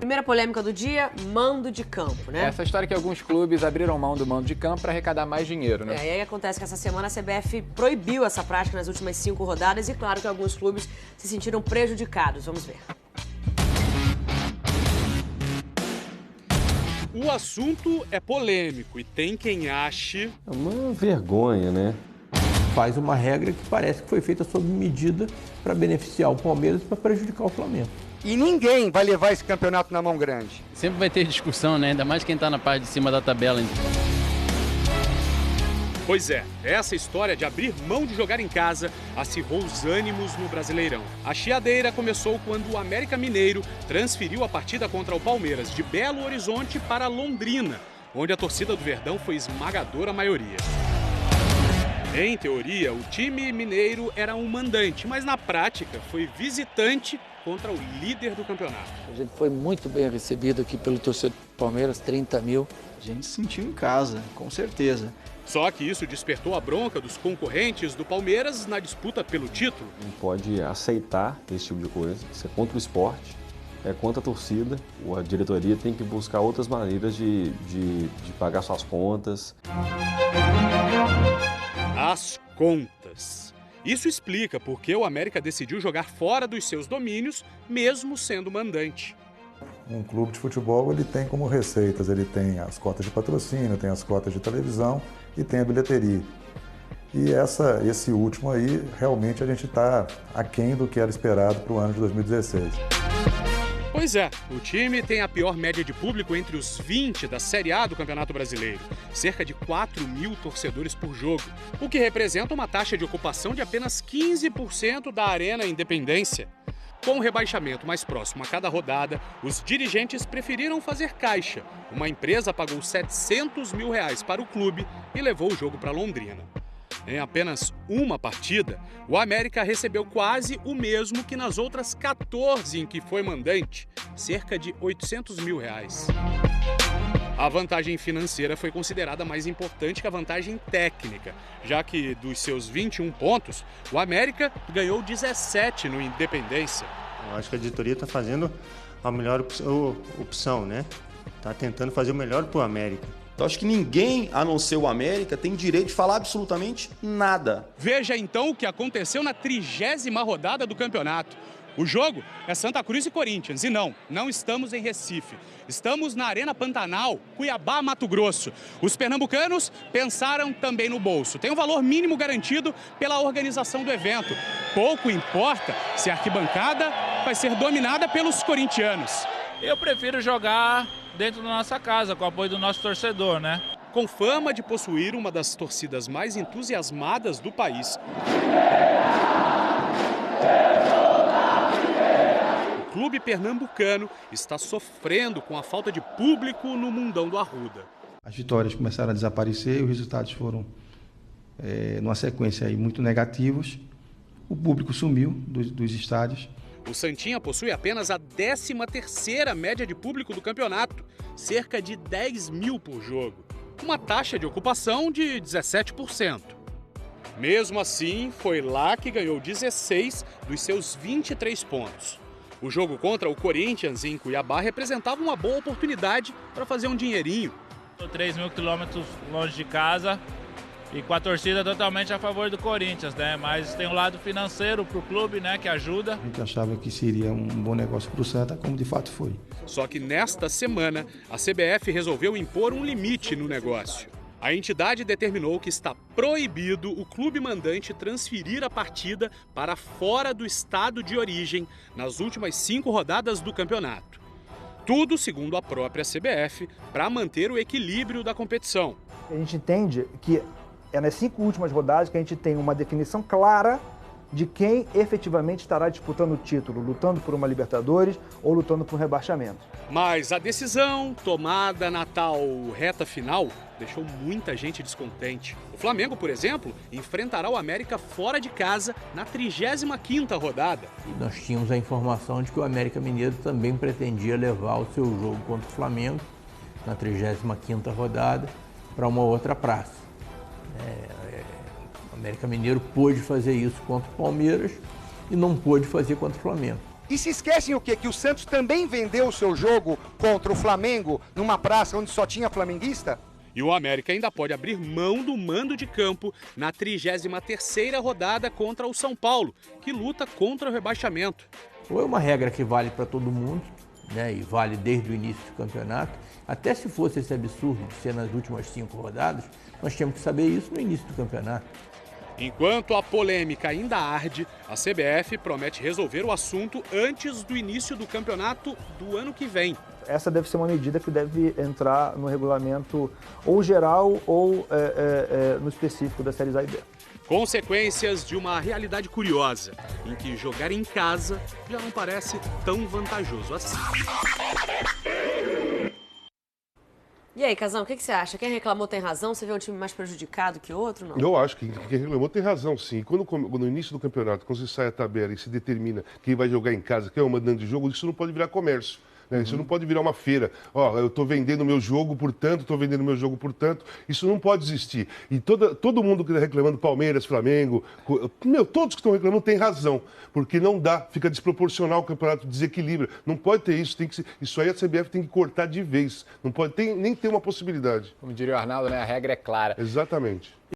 Primeira polêmica do dia, mando de campo, né? Essa história que alguns clubes abriram mão do mando de campo para arrecadar mais dinheiro, né? E aí acontece que essa semana a CBF proibiu essa prática nas últimas 5 rodadas e claro que alguns clubes se sentiram prejudicados. Vamos ver. O assunto é polêmico e tem quem ache... É uma vergonha, né? Faz uma regra que parece que foi feita sob medida para beneficiar o Palmeiras e para prejudicar o Flamengo. E ninguém vai levar esse campeonato na mão grande. Sempre vai ter discussão, né? Ainda mais quem está na parte de cima da tabela. Pois é, essa história de abrir mão de jogar em casa acirrou os ânimos no Brasileirão. A chiadeira começou quando o América Mineiro transferiu a partida contra o Palmeiras de Belo Horizonte para Londrina, onde a torcida do Verdão foi esmagadora maioria. Em teoria, o time mineiro era um mandante, mas na prática foi visitante contra o líder do campeonato. A gente foi muito bem recebido aqui pelo torcedor do Palmeiras, 30 mil. A gente se sentiu em casa, com certeza. Só que isso despertou a bronca dos concorrentes do Palmeiras na disputa pelo título. Não pode aceitar esse tipo de coisa. Isso é contra o esporte, é contra a torcida. A diretoria tem que buscar outras maneiras de pagar suas contas. As contas. Isso explica por que o América decidiu jogar fora dos seus domínios, mesmo sendo mandante. Um clube de futebol ele tem como receitas, ele tem as cotas de patrocínio, tem as cotas de televisão e tem a bilheteria. E esse último aí, realmente a gente está aquém do que era esperado para o ano de 2016. Pois é, o time tem a pior média de público entre os 20 da Série A do Campeonato Brasileiro. Cerca de 4 mil torcedores por jogo, o que representa uma taxa de ocupação de apenas 15% da Arena Independência. Com o rebaixamento mais próximo a cada rodada, os dirigentes preferiram fazer caixa. Uma empresa pagou R$700 mil para o clube e levou o jogo para Londrina. Em apenas uma partida, o América recebeu quase o mesmo que nas outras 14 em que foi mandante, cerca de R$800 mil. A vantagem financeira foi considerada mais importante que a vantagem técnica, já que dos seus 21 pontos, o América ganhou 17 no Independência. Eu acho que a diretoria está fazendo a melhor opção, né? Está tentando fazer o melhor para o América. Então, acho que ninguém, a não ser o América, tem direito de falar absolutamente nada. Veja então o que aconteceu na 30ª rodada do campeonato. O jogo é Santa Cruz e Corinthians. E não estamos em Recife. Estamos na Arena Pantanal, Cuiabá, Mato Grosso. Os pernambucanos pensaram também no bolso. Tem um valor mínimo garantido pela organização do evento. Pouco importa se a arquibancada vai ser dominada pelos corintianos. Eu prefiro jogar dentro da nossa casa, com o apoio do nosso torcedor, né? Com fama de possuir uma das torcidas mais entusiasmadas do país, o clube pernambucano está sofrendo com a falta de público no Mundão do Arruda. As vitórias começaram a desaparecer e os resultados foram, numa sequência aí, muito negativos. O público sumiu dos estádios. O Santinha possui apenas a 13ª média de público do campeonato, cerca de 10 mil por jogo, uma taxa de ocupação de 17%. Mesmo assim, foi lá que ganhou 16 dos seus 23 pontos. O jogo contra o Corinthians em Cuiabá representava uma boa oportunidade para fazer um dinheirinho. 3 mil quilômetros longe de casa e com a torcida totalmente a favor do Corinthians, né? Mas tem o lado financeiro para o clube, né, que ajuda. A gente achava que seria um bom negócio para o Santa, como de fato foi. Só que nesta semana, a CBF resolveu impor um limite no negócio. A entidade determinou que está proibido o clube mandante transferir a partida para fora do estado de origem nas últimas 5 rodadas do campeonato. Tudo, segundo a própria CBF, para manter o equilíbrio da competição. A gente entende que é nas 5 últimas rodadas que a gente tem uma definição clara de quem efetivamente estará disputando o título, lutando por uma Libertadores ou lutando por um rebaixamento. Mas a decisão tomada na tal reta final deixou muita gente descontente. O Flamengo, por exemplo, enfrentará o América fora de casa na 35ª rodada. E nós tínhamos a informação de que o América Mineiro também pretendia levar o seu jogo contra o Flamengo na 35ª rodada para uma outra praça. O América Mineiro pôde fazer isso contra o Palmeiras e não pôde fazer contra o Flamengo. E se esquecem o quê? Que o Santos também vendeu o seu jogo contra o Flamengo numa praça onde só tinha flamenguista? E o América ainda pode abrir mão do mando de campo na 33ª rodada contra o São Paulo, que luta contra o rebaixamento. Ou é uma regra que vale para todo mundo, né, e vale desde o início do campeonato. Até se fosse esse absurdo de ser nas últimas 5 rodadas, nós tínhamos que saber isso no início do campeonato. Enquanto a polêmica ainda arde, a CBF promete resolver o assunto antes do início do campeonato do ano que vem. Essa deve ser uma medida que deve entrar no regulamento ou geral ou no específico das séries A e B. Consequências de uma realidade curiosa, em que jogar em casa já não parece tão vantajoso assim. E aí, Casão, o que você acha? Quem reclamou tem razão? Você vê um time mais prejudicado que outro? Não? Eu acho que quem reclamou tem razão, sim. Quando no início do campeonato, quando você sai a tabela e se determina quem vai jogar em casa, quem é o mandante de jogo, isso não pode virar comércio. Né? Isso não pode virar uma feira. Ó, eu estou vendendo meu jogo, portanto, estou vendendo meu jogo, portanto. Isso não pode existir. E todo mundo que está reclamando, Palmeiras, Flamengo, todos que estão reclamando têm razão. Porque não dá, fica desproporcional o campeonato, desequilibra. Não pode ter isso. Isso aí a CBF tem que cortar de vez. Não pode nem ter uma possibilidade. Como diria o Arnaldo, né? A regra é clara. Exatamente.